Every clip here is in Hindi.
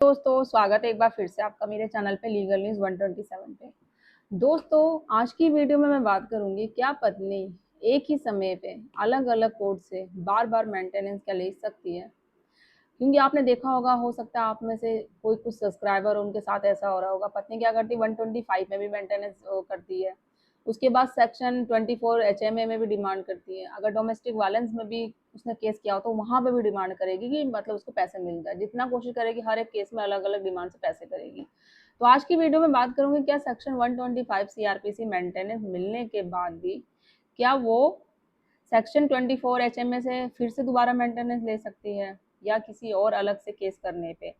दोस्तों स्वागत है एक बार फिर से आपका मेरे चैनल पे लीगल न्यूज़ 127 पे। दोस्तों आज की वीडियो में मैं बात करूंगी क्या पत्नी एक ही समय पे अलग अलग कोर्ट से बार बार मेंटेनेंस क्या ले सकती है। क्योंकि आपने देखा होगा, हो सकता है आप में से कोई कुछ सब्सक्राइबर उनके साथ ऐसा हो रहा होगा, पत्नी क्या करती है 125 में भी मेंटेनेंस करती है। उसके बाद सेक्शन 24 HMA में भी डिमांड करती है। अगर डोमेस्टिक वायलेंस में भी उसने केस किया हो तो वहां पे भी डिमांड करेगी कि मतलब उसको पैसे मिल जाए। जितना कोशिश करेगी हर एक केस में अलग अलग डिमांड से पैसे करेगी। तो आज की वीडियो में बात करूंगी क्या सेक्शन 125 CRPC मेंटेनेंस मिलने के बाद भी क्या वो सेक्शन 24 HMA से फिर से दोबारा मेंटेनेंस ले सकती है, या किसी और अलग से केस करने पे,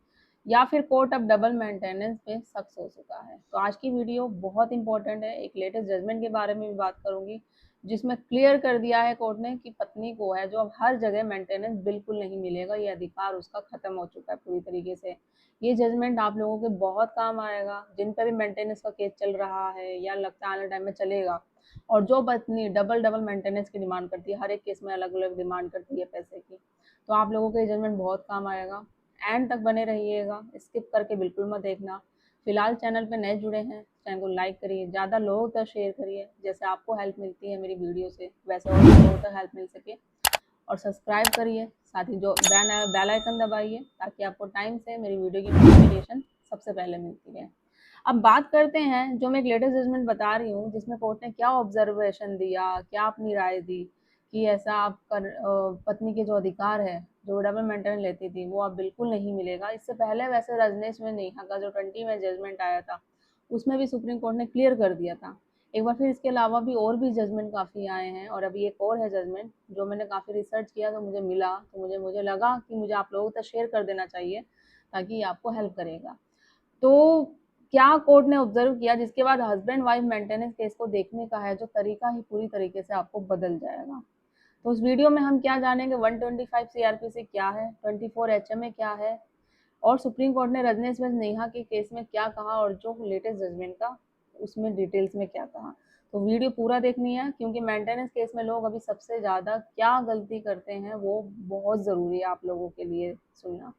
या फिर कोर्ट अब डबल मेंटेनेंस पे सख्त हो चुका है। तो आज की वीडियो बहुत इंपॉर्टेंट है। एक लेटेस्ट जजमेंट के बारे में भी बात करूंगी जिसमें क्लियर कर दिया है कोर्ट ने कि पत्नी को है जो अब हर जगह मेंटेनेंस बिल्कुल नहीं मिलेगा, ये अधिकार उसका खत्म हो चुका है पूरी तरीके से। ये जजमेंट आप लोगों के बहुत काम आएगा जिन पे भी मेंटेनेंस का केस चल रहा है या लगता है आने टाइम में चलेगा। और जो पत्नी डबल डबल मेंटेनेंस की डिमांड करती है, हर एक केस में अलग अलग डिमांड करती है पैसे की, तो आप लोगों को ये जजमेंट बहुत काम आएगा। एंड तक बने रहिएगा, स्किप करके बिल्कुल मत देखना। फिलहाल चैनल पे नए जुड़े हैं, चैनल को लाइक करिए, ज़्यादा लोगों तक शेयर करिए, जैसे आपको हेल्प मिलती है मेरी वीडियो से वैसे और भी लोगों तक हेल्प मिल सके। और सब्सक्राइब करिए, साथ ही जो बेल आइकन दबाइए ताकि आपको टाइम से मेरी वीडियो की नोटिफिकेशन सबसे पहले मिलती है। अब बात करते हैं जो मैं एक लेटेस्ट जजमेंट बता रही हूँ जिसमें कोर्ट ने क्या ऑब्जर्वेशन दिया, क्या अपनी राय दी कि ऐसा आप पत्नी के जो अधिकार है जो डबल मेंटेनेंस लेती थी वो अब बिल्कुल नहीं मिलेगा। इससे पहले वैसे रजनीश में नेहा का जो 20 में जजमेंट आया था उसमें भी सुप्रीम कोर्ट ने क्लियर कर दिया था। एक बार फिर इसके अलावा भी और भी जजमेंट काफ़ी आए हैं और अभी एक और है जजमेंट जो मैंने काफ़ी रिसर्च किया तो मुझे मिला, तो मुझे लगा कि मुझे आप लोगों तक शेयर कर देना चाहिए ताकि ये आपको हेल्प करेगा। तो क्या कोर्ट ने ऑब्जर्व किया जिसके बाद हस्बैंड वाइफ मेंटेनेंस केस को देखने का है जो तरीका ही पूरी तरीके से आपको बदल जाएगा। तो उस वीडियो में हम क्या जानेंगे, 125 CRPC क्या है, 24 HMA क्या है, और सुप्रीम कोर्ट ने रजनीश वंश नेहा के केस में क्या कहा और जो लेटेस्ट जजमेंट का उसमें डिटेल्स में क्या कहा। तो वीडियो पूरा देखनी है क्योंकि मेंटेनेंस केस में लोग अभी सबसे ज़्यादा क्या गलती करते हैं वो बहुत ज़रूरी है आप लोगों के लिए सुनना।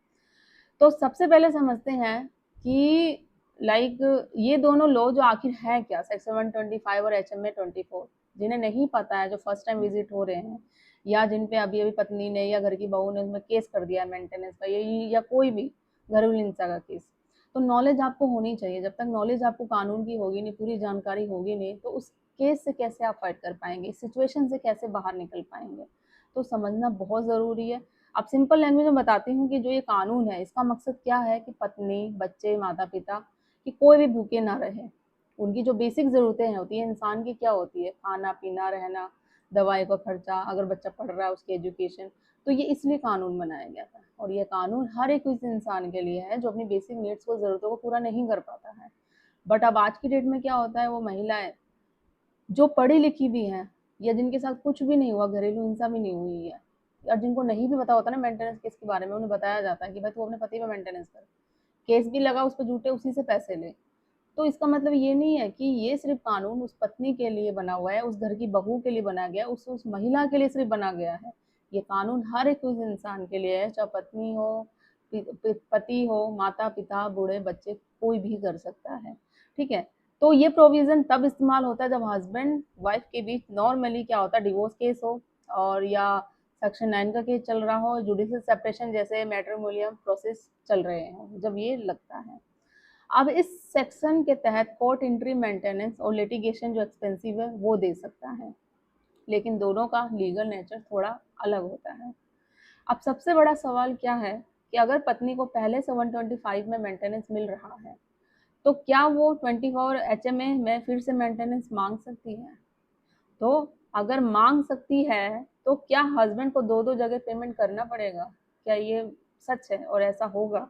तो सबसे पहले समझते हैं कि ये दोनों लॉ जो आखिर है क्या, सेक्शन 125 और HMA 24, जिन्हें नहीं पता है, जो फर्स्ट टाइम विजिट हो रहे हैं या जिन पे अभी अभी पत्नी ने या घर की बहू ने उसमें केस कर दिया मेंटेनेंस का या कोई भी घरेलू हिंसा का केस, तो नॉलेज आपको होनी चाहिए। जब तक नॉलेज आपको कानून की होगी नहीं, पूरी जानकारी होगी नहीं, तो उस केस से कैसे आप फाइट कर पाएंगे, इस सिचुएशन से कैसे बाहर निकल पाएंगे, तो समझना बहुत ज़रूरी है। अब सिंपल लैंग्वेज में बताती हूँ कि जो ये कानून है इसका मकसद क्या है कि पत्नी, बच्चे, माता पिता कि कोई भी भूखे ना रहे। उनकी जो बेसिक ज़रूरतें हैं होती है इंसान की, क्या होती है, खाना पीना, रहना, दवाई का खर्चा, अगर बच्चा पढ़ रहा है उसकी एजुकेशन। तो ये इसलिए कानून बनाया गया था और ये कानून हर एक उस इंसान के लिए है जो अपनी बेसिक नीड्स को, ज़रूरतों को पूरा नहीं कर पाता है। बट अब आज की डेट में क्या होता है, वो महिलाएं जो पढ़ी लिखी भी हैं या जिनके साथ कुछ भी नहीं हुआ, घरेलू हिंसा भी नहीं हुई है, और जिनको नहीं भी पता होता ना मेंटेनेंस केस के बारे में, उन्हें बताया जाता है कि भाई तू अपने पति पे मेंटेनेंस कर, केस भी लगा उस पर झूठे, उसी से पैसे ले। तो इसका मतलब ये नहीं है कि ये सिर्फ कानून उस पत्नी के लिए बना हुआ है, उस घर की बहू के लिए बना गया है, उस महिला के लिए सिर्फ बना गया है। ये कानून हर एक उस इंसान के लिए है, चाहे पत्नी हो, पति हो, माता पिता, बूढ़े, बच्चे, कोई भी कर सकता है। ठीक है। तो ये प्रोविजन तब इस्तेमाल होता है जब हस्बैंड वाइफ के बीच नॉर्मली क्या होता है, डिवोर्स केस हो और या सेक्शन 9 का केस चल रहा हो, जुडिशियल सेपरेशन जैसे मैट्रिमोनियल प्रोसेस चल रहे हैं, जब ये लगता है। अब इस सेक्शन के तहत कोर्ट इंट्री मेंटेनेंस और लिटिगेशन जो एक्सपेंसिव है वो दे सकता है, लेकिन दोनों का लीगल नेचर थोड़ा अलग होता है। अब सबसे बड़ा सवाल क्या है कि अगर पत्नी को पहले से 125 में मेंटेनेंस मिल रहा है तो क्या वो 24 HMA में फिर से मेंटेनेंस मांग सकती है। तो अगर मांग सकती है तो क्या हस्बैंड को दो दो जगह पेमेंट करना पड़ेगा, क्या ये सच है और ऐसा होगा।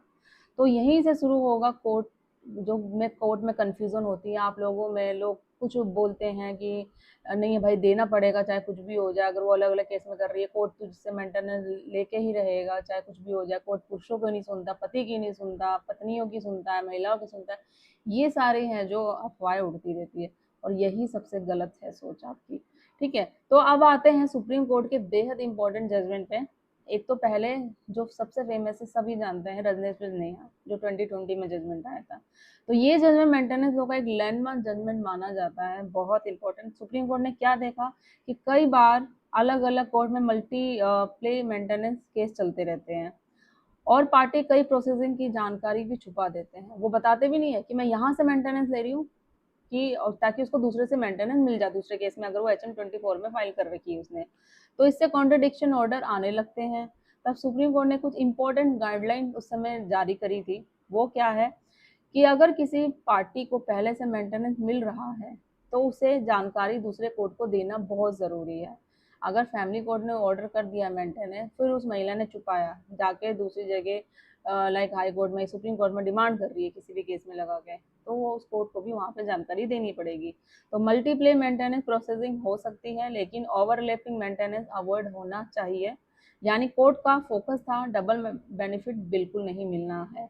तो यहीं से शुरू होगा कोर्ट, कोर्ट में कंफ्यूजन होती है आप लोगों में। लोग कुछ बोलते हैं कि नहीं भाई देना पड़ेगा चाहे कुछ भी हो जाए, अगर वो अलग अलग केस में कर रही है कोर्ट तुझसे मेंटेनेंस लेके ही रहेगा चाहे कुछ भी हो जाए। कोर्ट पुरुषों को नहीं सुनता, पति की नहीं सुनता, पत्नियों की सुनता है, महिलाओं की सुनता है। ये सारे हैं जो अफवाहें उड़ती रहती है और यही सबसे गलत है सोच आपकी। ठीक है। तो अब आते हैं सुप्रीम कोर्ट के बेहद इंपॉर्टेंट जजमेंट पे। एक तो पहले जो सबसे फेमस है, सभी जानते हैं, रजनीश नेहा, जो 2020 में जजमेंट आया था। तो ये जजमेंट मेंटेनेंस लॉ का एक लैंडमार्क जजमेंट माना जाता है, बहुत इंपॉर्टेंट। सुप्रीम कोर्ट ने क्या देखा कि कई बार अलग अलग कोर्ट में मल्टी प्ले मेंटेनेंस केस चलते रहते हैं और पार्टी कई प्रोसेसिंग की जानकारी भी छुपा देते हैं। वो बताते भी नहीं है कि मैं यहाँ से मेंटेनेंस ले रही हूँ, कि और ताकि उसको दूसरे से मेंटेनेंस मिल जाए दूसरे केस में, अगर वो HM24 में फाइल कर रखी है उसने, तो इससे कॉन्ट्रडिक्शन ऑर्डर आने लगते हैं। तब सुप्रीम कोर्ट ने कुछ इंपॉर्टेंट गाइडलाइन उस समय जारी करी थी। वो क्या है कि अगर किसी पार्टी को पहले से मेंटेनेंस मिल रहा है तो उसे जानकारी दूसरे कोर्ट को देना बहुत ज़रूरी है। अगर फैमिली कोर्ट ने ऑर्डर कर दिया मेंटेनेंस, फिर उस महिला ने छुपाया, जाके दूसरी जगह लाइक हाई कोर्ट में, सुप्रीम कोर्ट में डिमांड कर रही है किसी भी केस में लगा के, तो वो उस कोर्ट को भी वहाँ पे जानकारी देनी पड़ेगी। तो मल्टीप्ले मेंटेनेंस प्रोसेसिंग हो सकती है, लेकिन ओवरलैपिंग मेंटेनेंस अवॉइड होना चाहिए। यानी कोर्ट का फोकस था डबल बेनिफिट बिल्कुल नहीं मिलना है,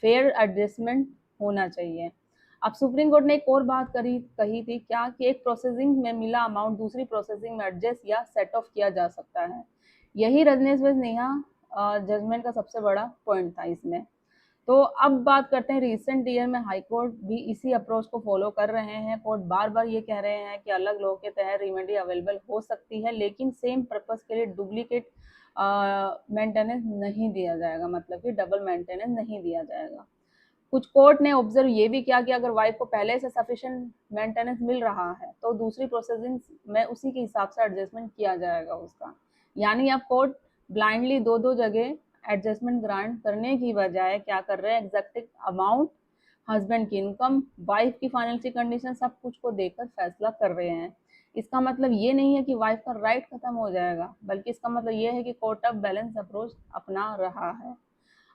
फेयर एडजस्टमेंट होना चाहिए। अब सुप्रीम कोर्ट ने एक और बात कही थी क्या, कि एक प्रोसेसिंग में मिला अमाउंट दूसरी प्रोसेसिंग में एडजस्ट या सेट ऑफ किया जा सकता है। यही रजनीश नेहा जजमेंट का सबसे बड़ा पॉइंट था इसमें। तो अब बात करते हैं, रिसेंट ईयर में हाई कोर्ट भी इसी अप्रोच को फॉलो कर रहे हैं। कोर्ट बार बार ये कह रहे हैं कि अलग लॉ के तहत रेमेडी अवेलेबल हो सकती है, लेकिन सेम पर्पस के लिए डुप्लीकेट मेंटेनेंस नहीं दिया जाएगा, मतलब कि डबल मेंटेनेंस नहीं दिया जाएगा। कुछ कोर्ट ने ऑब्जर्व ये भी किया कि अगर वाइफ को पहले से सफिशिएंट मेंटेनेंस मिल रहा है तो दूसरी प्रोसेसिंग में उसी के हिसाब से एडजस्टमेंट किया जाएगा उसका। यानी अब कोर्ट ब्लाइंडली दो जगह एडजस्टमेंट ग्रांट करने की बजाय क्या कर रहे हैं, एग्जैक्ट अमाउंट, हस्बैंड की इनकम, वाइफ की फाइनेंशियल कंडीशन, सब कुछ को देखकर फैसला कर रहे हैं। इसका मतलब ये नहीं है कि वाइफ का राइट खत्म हो जाएगा, बल्कि इसका मतलब ये है कि कोर्ट अब बैलेंस अप्रोच अपना रहा है।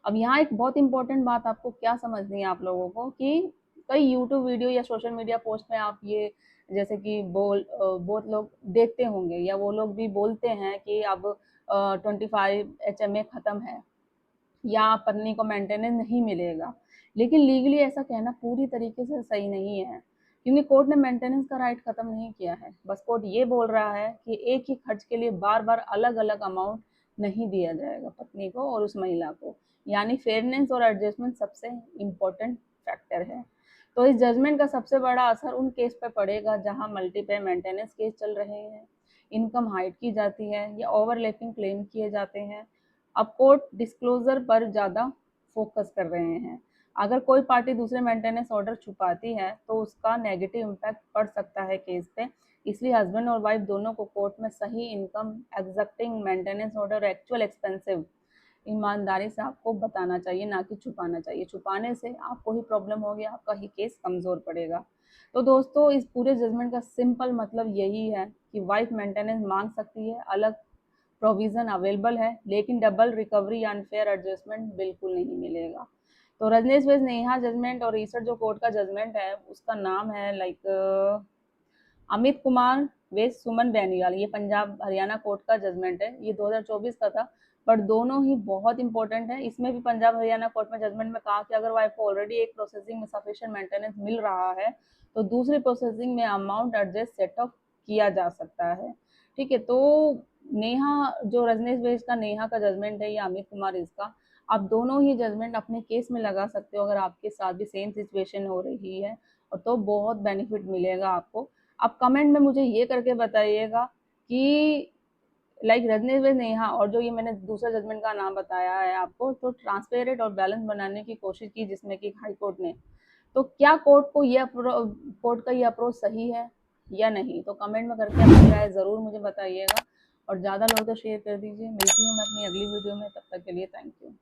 अब यहाँ एक बहुत इंपॉर्टेंट बात आपको क्या समझनी है आप लोगों को, कि कई यूट्यूब वीडियो या सोशल मीडिया पोस्ट में आप ये जैसे कि बहुत लोग देखते होंगे, या वो लोग भी बोलते हैं कि अब 25 HMA ख़त्म है या पत्नी को मेंटेनेंस नहीं मिलेगा। लेकिन लीगली ऐसा कहना पूरी तरीके से सही नहीं है, क्योंकि कोर्ट ने मेंटेनेंस का राइट खत्म नहीं किया है। बस कोर्ट ये बोल रहा है कि एक ही खर्च के लिए बार बार अलग अलग अमाउंट नहीं दिया जाएगा पत्नी को और उस महिला को। यानी फेयरनेस और एडजस्टमेंट सबसे इम्पोर्टेंट फैक्टर है। तो इस जजमेंट का सबसे बड़ा असर उन केस पे पड़ेगा जहां मल्टीपल मेंटेनेंस केस चल रहे हैं, इनकम हाइड की जाती है या ओवरलैपिंग क्लेम किए जाते हैं। अब कोर्ट डिस्क्लोजर पर ज़्यादा फोकस कर रहे हैं। अगर कोई पार्टी दूसरे मेंटेनेंस ऑर्डर छुपाती है तो उसका नेगेटिव इम्पैक्ट पड़ सकता है केस पे। इसलिए हस्बैंड और वाइफ दोनों को कोर्ट में सही income, एग्जैक्टिंग maintenance order, actual expensive ईमानदारी से आपको बताना चाहिए, ना कि छुपाना चाहिए। छुपाने से आपको ही प्रॉब्लम होगी, आपका ही केस कमज़ोर पड़ेगा। तो दोस्तों, इस पूरे जजमेंट का सिंपल मतलब यही है कि वाइफ मेंटेनेंस मांग सकती है, अलग प्रोविज़न अवेलेबल है, लेकिन डबल रिकवरी या अनफेयर एडजस्टमेंट बिल्कुल नहीं मिलेगा। तो रजनीश नेहा जजमेंट और रिसर्च जो कोर्ट का जजमेंट है उसका नाम है अमित कुमार वेस सुमन बेनियाल। ये पंजाब हरियाणा कोर्ट का जजमेंट है, ये 2024 का था, पर दोनों ही बहुत इंपॉर्टेंट है। इसमें भी पंजाब हरियाणा कोर्ट में जजमेंट में कहा कि अगर वाइफ को ऑलरेडी एक प्रोसेसिंग में सफिशिएंट मेंटेनेंस मिल रहा है तो दूसरी प्रोसेसिंग में अमाउंट एडजस्ट सेट ऑफ किया जा सकता है। ठीक है, तो नेहा जो रजनीश वेस का नेहा का जजमेंट है या अमित कुमार इसका, आप दोनों ही जजमेंट अपने केस में लगा सकते हो अगर आपके साथ भी सेम सिचुएशन हो रही है, और तो बहुत बेनिफिट मिलेगा आपको। आप कमेंट में मुझे ये करके बताइएगा कि रजनीश नेहा और जो ये मैंने दूसरा जजमेंट का नाम बताया है आपको, तो ट्रांसपेरेंट और बैलेंस बनाने की कोशिश की जिसमें कि हाई कोर्ट ने, तो क्या कोर्ट का ये अप्रोच सही है या नहीं? तो कमेंट में करके अपनी राय ज़रूर मुझे बताइएगा और ज़्यादा लोगों को शेयर कर दीजिए। मिलती हूँ मैं अपनी अगली वीडियो में, तब तक के लिए थैंक यू।